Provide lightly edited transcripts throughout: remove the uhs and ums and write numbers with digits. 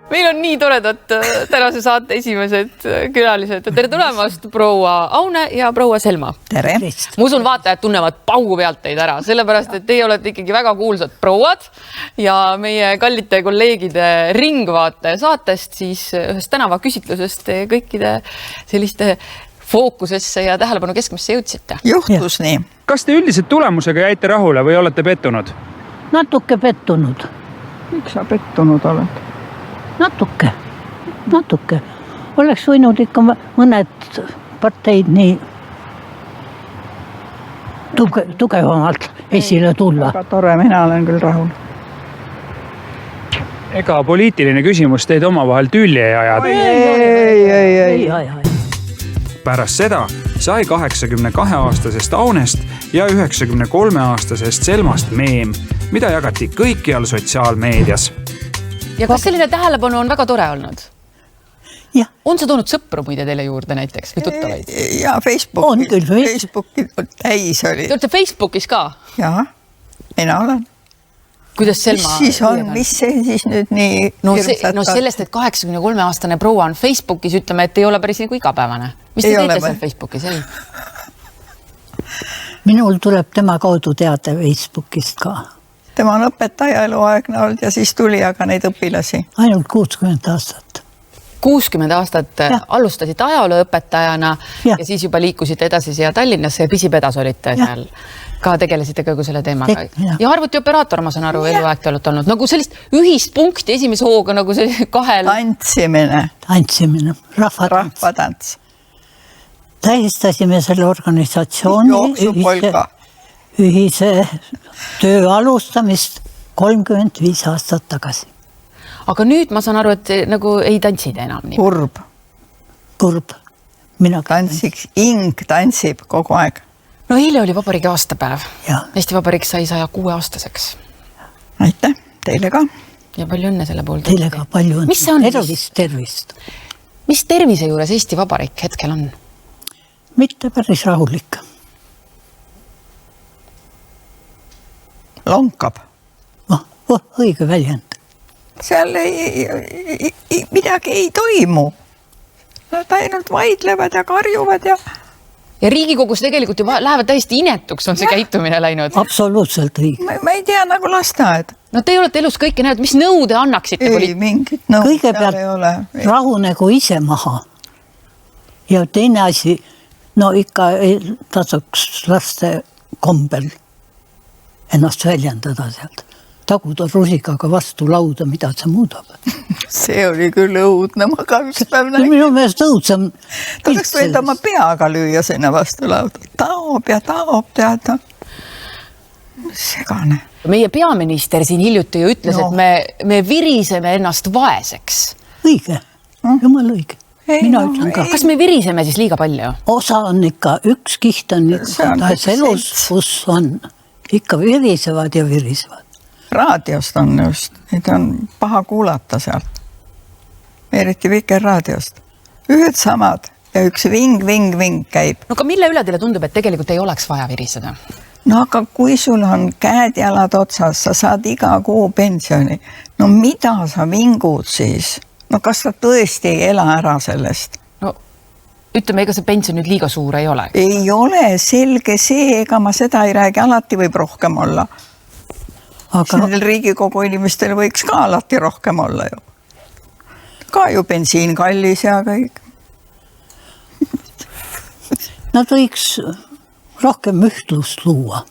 Meil on nii toredad tänase saate esimesed külalised. Tere tulemast, proua Aune ja proua Selma. Tere. Ma usun, vaatajad tunnevad paugu pealt teid ära, sellepärast, et teie olete ikkagi väga kuulsad prouad ja meie kallite kolleegide Ringvaate saatest siis ühest tänavaküsitlusest kõikide selliste fookusesse ja tähelepanu keskmesse jõudsite. Juhtus nii. Kas te üldiselt tulemusega jäite rahule või olete pettunud? Natuke pettunud. Miks sa pettunud oled? Natuke. Oleks võinud ikka mõned parteid nii tugevamalt esile tulla. Väga tore, mina olen küll rahul. Ega poliitiline küsimus teid omavahel tülli ei ajada? Ei. Pärast seda sai 82-aastasest Aunest ja 93-aastasest Selmast meem, mida jagati kõikjal sotsiaalmeedias. Ja kas selline tähelepanu on väga tore olnud? Jah. On see toonud sõpru muide teile juurde näiteks või tuttavaid? Ja Facebooki täis oli. Te olete Facebookis ka? Jaa, mina olen. Kuidas Selma? Mis see siis nüüd nii hirmsat? No sellest, et 83-aastane proua on Facebookis, ütleme, et ei ole päris nagu igapäevane. Mis te teete seal Facebookis? Minul tuleb tema kaudu teada Facebookist ka. Tema on õpetaja eluaegne olnud ja siis tuli aga neid õpilasi. Ainult 60 aastat. 60 aastat alustasite ajalooõpetajana ja siis juba liikusite edasi siia Tallinnasse ja pisipedas olite seal. Ka tegelesite kõigu selle teemaga. Ja arvutioperaator, ma saan aru, eluaeg te olete olnud. Nagu sellist ühist punkti esimese hooga nagu see kahel. Tantsimine. Rahvatants. Tähistasime selle organisatsiooni ühise töö alustamist 35 aastat tagasi. Aga nüüd ma saan aru, et nagu ei tantsida enam nii. Kurb. Mina tantsiks, ing tantsib kogu aeg. No eile oli vabariigi aastapäev. Ja. Eesti Vabariik sai 106 aastaseks. Aitäh, teile ka. Ja palju õnne selle poolt. Teile ka palju õnne. Mis see on? Tervist. Mis tervise juures Eesti Vabariik hetkel on? Mitte päris rahulik. Lonkab. Õige väljend. Seal midagi ei toimu. Nad ainult vaidlevad ja karjuvad ja... Ja Riigikogus tegelikult juba lähevad täiesti inetuks, on see käitumine läinud. Absoluutselt õige. Ma ei tea nagu lasteaed. No te olete elus kõike näinud, mis nõude annaksite? Ei, mingit nõud kõigepealt ei ole. Rahunegu ise maha. Ja teine asi, no ikka ei tasuks laste kombel ennast väljendada sealt. Taguda rusikaga vastu lauda, mida see muudab. See oli küll õudne, ma ka üks päev näin. Minu meelest õudsam. Ta oleks võinud oma peaga lüüa sinna vastu lauda. Taob ja teada. Segane. Meie peaminister siin hiljuti ju ütles, et me viriseme ennast vaeseks. Õige. Jumal õige. Mina ütlen ka. Kas me viriseme siis liiga palju? Osa on ikka, üks kiht on tahes elus, kus on ikka virisevad. Raadiost on just, neid on paha kuulata sealt. Eriti Vikerraadiost. Ühed samad ja üks ving käib. No ka mille üle teile tundub, et tegelikult ei oleks vaja viriseda? No aga kui sul on käed-jalad otsas, sa saad iga kuu pensioni. No mida sa vingud siis? No kas sa tõesti ei ela ära sellest? No ütleme, ega see pension nüüd liiga suur ei ole? Ei ole, selge see, ega ma seda ei räägi, alati võib rohkem olla. Aga nendel Riigikogu inimestel võiks ka alati rohkem olla ju. Ka ju bensiin kallis ja kõik. Nad võiks rohkem ühtlust luua.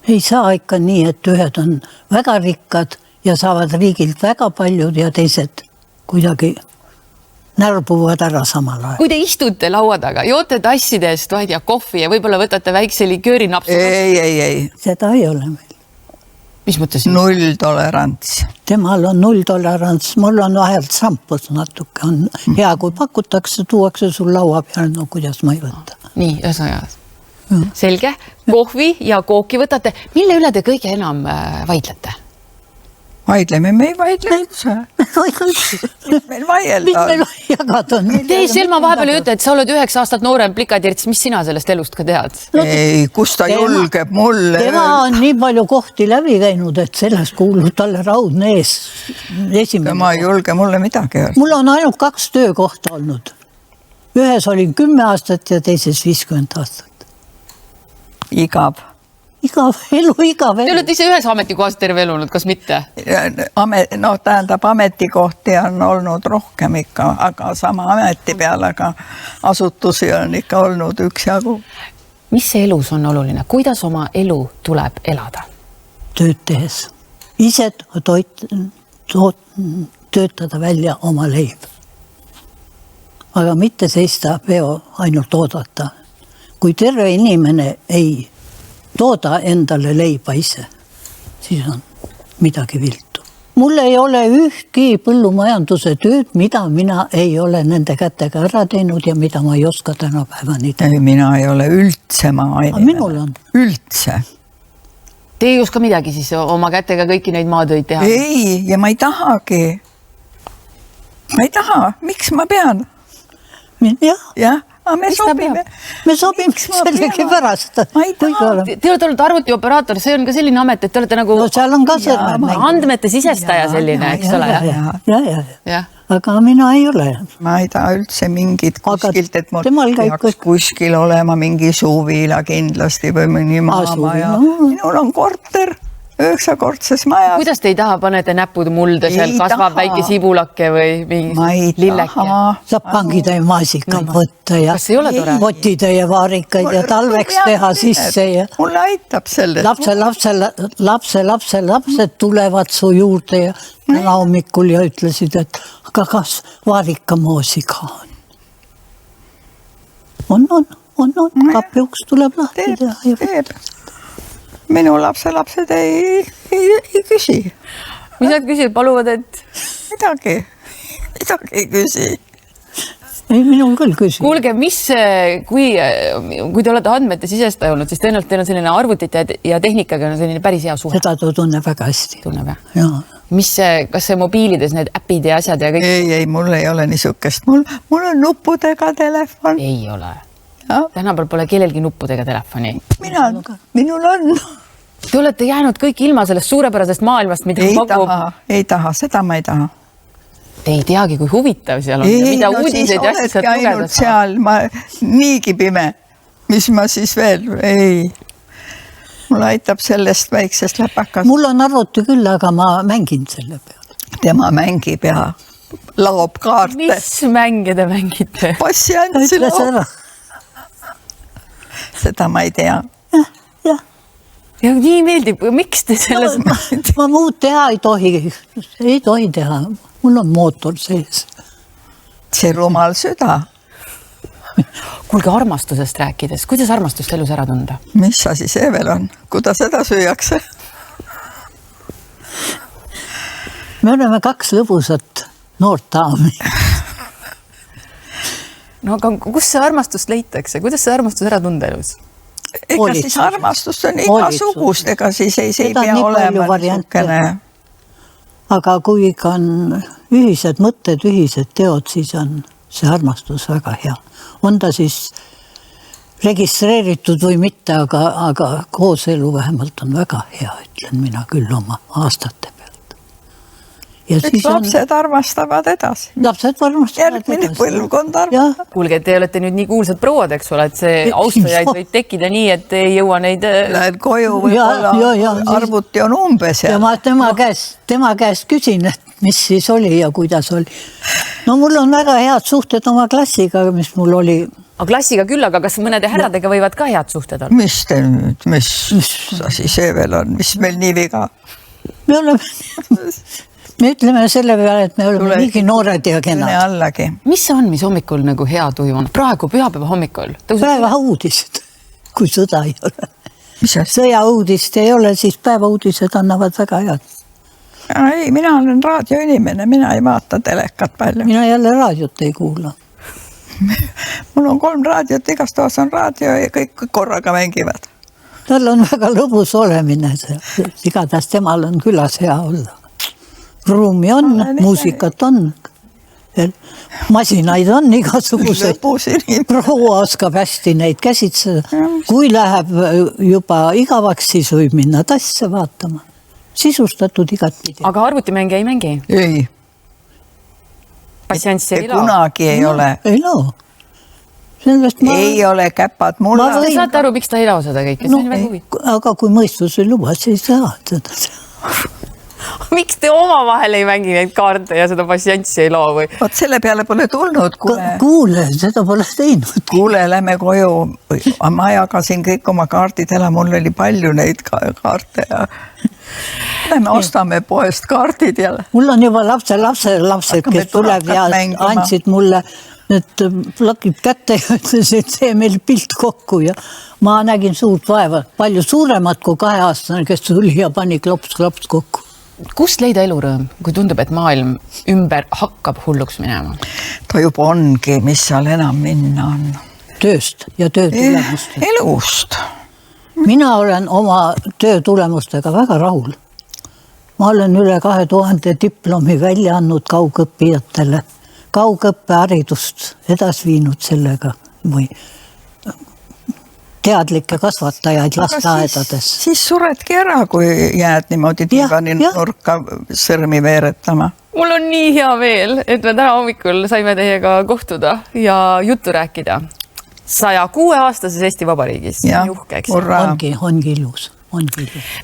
Ei saa ikka nii, et ühed on väga rikkad ja saavad riigilt väga paljud ja teised kuidagi närbuvad ära samal ajal. Kui te istute laua taga, joote tassidest vaid ja kohvi ja võib-olla võtate väikse liköörinapsu. Ei. Seda ei ole meil. Mis mõttes? Nulltolerants. Temal on nulltolerants, mul on vahelt sampus natuke. On hea, kui pakutakse, tuuakse sul laua peale, no kuidas ma ei võtta. Nii, ühesõnaga. Selge, kohvi ja kooki võtate. Mille üle te kõige enam vaidlete? vaidleme, me ei vaidle üldse. Meil vaielda mis meil jagada on? Ei, Selma vahepeal ei ütle, et sa oled 9 aastat noorem plikatirts, mis sina sellest elust ka tead? Ei, kus ta julgeb mulle? Tema on nii palju kohti läbi käinud, et sellest kuulub talle raudne esimene. Ma ei julge mulle midagi öelda. Mul on ainult 2 töökohta olnud. Ühes olin 10 aastat ja teises 50 aastat. Igav. Elu igav. Te olete ise ühes ametikohas terve elunud, kas mitte? Tähendab, ametikohti on olnud rohkem ikka, aga sama ameti peal, aga asutusi on ikka olnud üksjagu. Mis see elus on oluline? Kuidas oma elu tuleb elada? Tööd tehes. Ise töötada välja oma leib. Aga mitte seista peo ainult oodata. Kui terve inimene ei tooda endale leiba ise, siis on midagi viltu. Mul ei ole ühtki põllumajanduse tööd, mida mina ei ole nende kätega ära teinud ja mida ma ei oska tänapäevani teha. Mina ei ole üldse maainimene. Minul on. Üldse. Te ei oska midagi siis oma kätega kõiki neid maatöid teha? Ei, ja ma ei tahagi. Ma ei taha. Miks ma pean? Jah. Me sobime sellegi pärast. Te olete olnud arvutioperaator, see on ka selline amet, et te olete nagu seal on ka andmete sisestaja selline, eks ole? Ja. Aga mina ei ole. Ma ei taha üldse mingit kuskilt, et mul peaks kuskil olema mingi suvila kindlasti või mõni maamaja. Minul on korter 9-kordses majas. Kuidas te ei taha, panete näpud mulda, seal kasvab väike sibulake või mingi lilleke? Saab pangitäie maasikaid võtta ja votitäie vaarikaid ja talveks teha sisse. Mulle aitab selle. Lapsed tulevad su juurde ja täna hommikul ja ütlesid, et aga kas vaarikamoosi ka on? On. Kapi uks tuleb lahti teha. Teeb. Minu lapselapsed ei küsi. Mis nad küsivad, paluvad, et? Midagi ei küsi. Ei, minul küll küsi. Kuulge, kui te olete andmete sisestaja olnud, siis tõenäoliselt teil on selline arvutite ja tehnikaga on selline päris hea suhe. Seda ta tunneb väga hästi. Tunneb, jah? Kas see mobiilides need äpid ja asjad ja kõik? Ei, mul ei ole niisugust. Mul on nuppudega telefon. Ei ole. Tänapäeval pole kellelgi nuppudega telefoni. Minul on. Te olete jäänud kõik ilma sellest suurepärasest maailmast, mida ei taha, seda ma ei taha. Te ei teagi, kui huvitav seal on. Mida uudiseid ja asjad lugeda seal, ma niigi pime. Mis ma siis veel? Ei. Mul aitab sellest väiksest läpakas. Mul on arvuti küll, aga ma mängin selle peale. Tema mängib ja laob kaarte. Mis mänge te mängite? Passiantsi laob. Seda ma ei tea. Jah. Ja nii meeldib, miks te selles... Ma muud teha ei tohi teha. Mul on mootor sees. See rumal süda. Kuulge, armastusest rääkides, kuidas armastust elus ära tunda? Mis asi see veel on? Kuidas seda süüakse? Me oleme 2 lõbusat noort daami. No aga kus see armastust leitakse? Kuidas see armastus ära tunda elus? Ega siis armastust on igasugust, ega siis ei pea olema niisugune. Aga kui on ühised mõtted, ühised teod, siis on see armastus väga hea. On ta siis registreeritud või mitte, aga kooselu vähemalt on väga hea, ütlen mina küll oma aastate pealt. Eks lapsed armastavad edasi. Lapsed armastavad edasi. Järgmine põlvkond armastab. Kuulge, te olete nüüd nii kuulsad prouad, eks ole, et see austajaid võib tekkida nii, et ei jõua neid... Lähed koju võib-olla, arvuti on umbes. Ja ma tema käest küsin, et mis siis oli ja kuidas oli. No mul on väga head suhted oma klassiga, mis mul oli. Aga klassiga küll, aga kas mõnede härradega võivad ka head suhted olla? Mis te nüüd, mis asi see veel on, mis meil nii viga? Me ütleme selle peale, et me oleme niigi noored ja kenad. Mis see on, mis hommikul nagu hea tuju on? Praegu pühapäeva hommikul? Päeva uudised, kui sõda ei ole. Sõja uudist ei ole, siis päeva uudised annavad väga head. Ei, mina olen raadioinimene, mina ei vaata telekat palju. Mina jälle raadiot ei kuula. Mul on 3 raadiot, igas toas on raadio ja kõik korraga mängivad. Tal on väga lõbus olemine. Igatahes temal on külas hea olla. ruumi on, muusikat on, masinaid on igasuguseid. Proua oskab hästi neid käsitseda. Kui läheb juba igavaks, siis võib minna tasse vaatama. Sisustatud igatpidi. Aga arvutimänge ei mängi? Ei. Passianssi ei lao? Kunagi ei ole. Ei lao. Ei ole käpad mulla. Te saate aru, miks ta ei lao seda kõike? Aga kui mõistus ei luba, siis saa seda. Miks te omavahel ei mängi neid kaarte ja seda passianssi ei lao või? Vot selle peale pole tulnud. Kuule, seda pole teinud. Kuule, lähme koju. Ma jagasin kõik oma kaardid ära, mul oli palju neid kaarte ja lähme ostame poest kaardid jälle. Mul on juba lapsed, kes tuleb ja andsid mulle need plakid kätte ja ütlesid, et see meil pilt kokku ja ma nägin suurt vaeva, palju suuremat kui 2-aastane, kes tuli ja pani klops kokku. Kust leida elurõõm, kui tundub, et maailm ümber hakkab hulluks minema? Ta juba ongi, mis seal enam minna on. Tööst ja töö tulemustest. Elust. Mina olen oma töö tulemustega väga rahul. Ma olen üle 2000 diplomi välja andnud kaugõppijatele. Kaugõppeharidust edas viinud sellega või teadlikke kasvatajaid lasteaedades. Siis suredki ära, kui jääd niimoodi diivani nurka sõrmi veeretama. Mul on nii hea meel, et me täna hommikul saime teiega kohtuda ja juttu rääkida 106-aastases Eesti Vabariigis. Ongi ilus.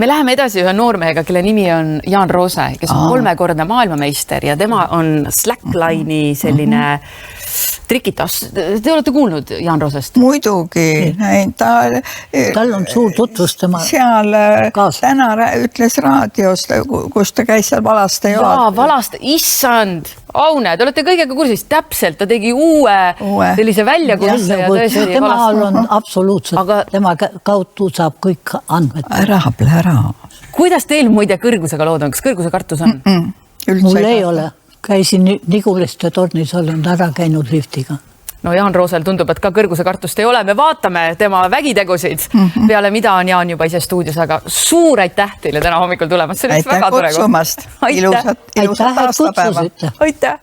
Me läheme edasi ühe noormehega, kelle nimi on Jaan Roose, kes on 3-kordne maailmameister ja tema on slackline'i selline trikitas. Te olete kuulnud Jaan Roosest? Muidugi. Tal on suur tutvus tema seal täna ütles raadiost, kus ta käis seal Valaste joa. Jaa, Valaste. Issand! Aune, te olete kõigega kursis. Täpselt, ta tegi uue sellise väljakutse ja tõesti. Temal on absoluutselt, tema kaudu saab kõik andmed. Ära. Kuidas teil muide kõrgusega lood on? Kas kõrgusekartus on? Mul ei ole. Käisin Niguliste tornis, olen ära käinud liftiga. No Jaan Roosel tundub, et ka kõrgusekartust ei ole. Me vaatame tema vägitegusid, peale mida on Jaan juba ise stuudios, aga suur aitäh teile täna hommikul tulemas. See oli väga tore. Aitäh kutsumast. Ilusat aastapäeva. Aitäh.